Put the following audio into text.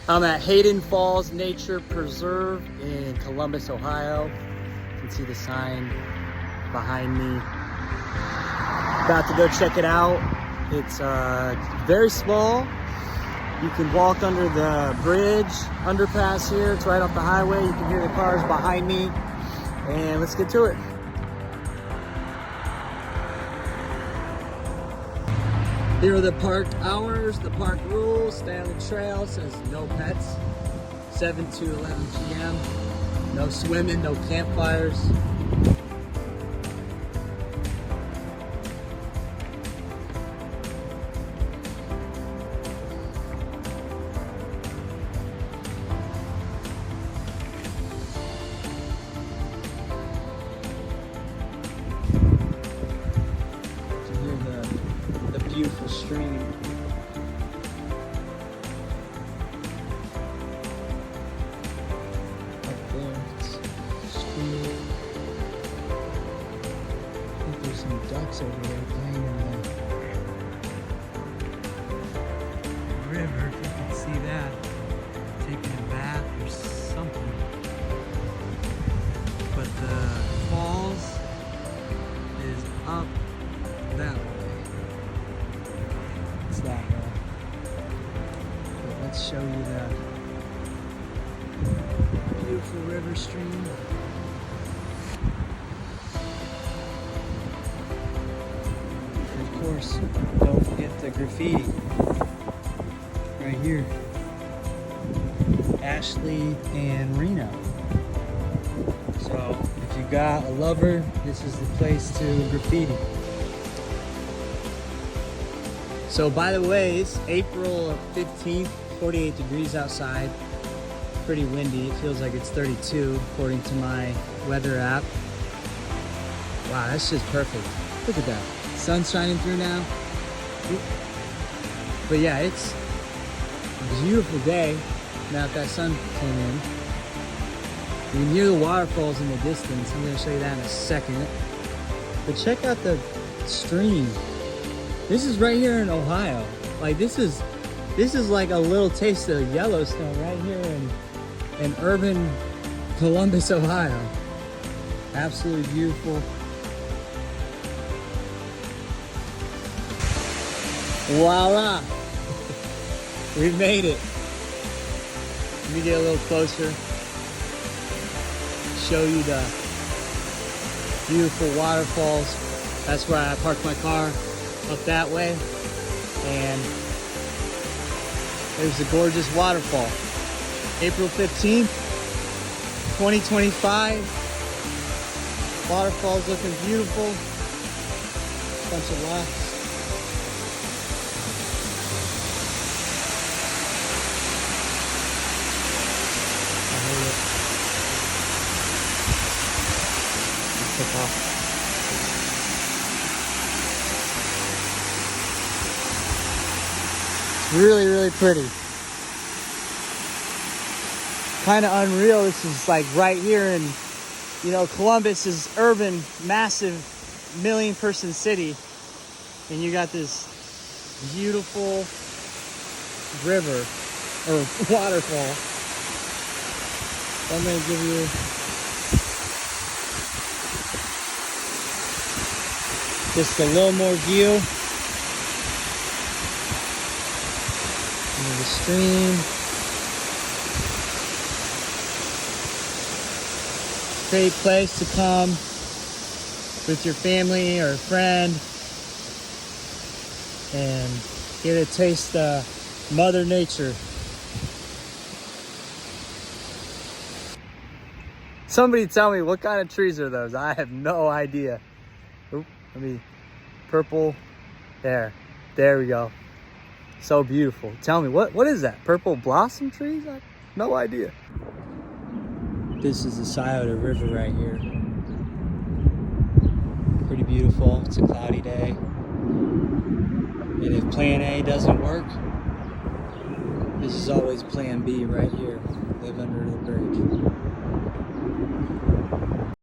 I'm at Hayden Falls Nature Preserve in Columbus, Ohio. You can see the sign behind me. About to go check it out. It's very small. You can walk under the bridge, underpass here. It's right off the highway. You can hear the cars behind me. And let's get to it. Here are the park hours, the park rules. Stay on the trail. It says no pets. 7 to 11 p.m. No swimming, no campfires. Beautiful stream. Up there, it's stream. I think there's some ducks over there playing in the river, if you can see that. Taking a bath or something. But the falls is up that way. That way. But let's show you the beautiful river stream. And of course, don't forget the graffiti right here. Ashley and Reno. So if you got a lover, this is the place to graffiti. So by the way, it's April 15th, 48 degrees outside. Pretty windy, it feels like it's 32 according to my weather app. Wow, that's just perfect. Look at that, sun's shining through now. But yeah, it's a beautiful day now that sun came in. You can hear the waterfalls in the distance. I'm gonna show you that in a second. But check out the stream. This is right here in Ohio. Like this is like a little taste of Yellowstone right here in urban Columbus, Ohio. Absolutely beautiful. Voila! We've made it. Let me get a little closer. Show you the beautiful waterfalls. That's where I parked my car. Up that way, and there's the gorgeous waterfall. April 15th, 2025. Waterfall's looking beautiful. Bunch of rocks. I hate it. Take off. Really, really pretty. Kind of unreal. This is like right here in, Columbus is urban, massive, million-person city, and you got this beautiful river or waterfall. I'm gonna give you just a little more view. The stream. Great place to come with your family or a friend and get a taste of Mother Nature. Somebody tell me, what kind of trees are those? I have no idea. Oop, purple. There we go. So beautiful. Tell me, what is that? Purple blossom trees? I have no idea. This is the Scioto River right here. Pretty beautiful. It's a cloudy day. And if plan A doesn't work, this is always plan B right here. Live under the bridge.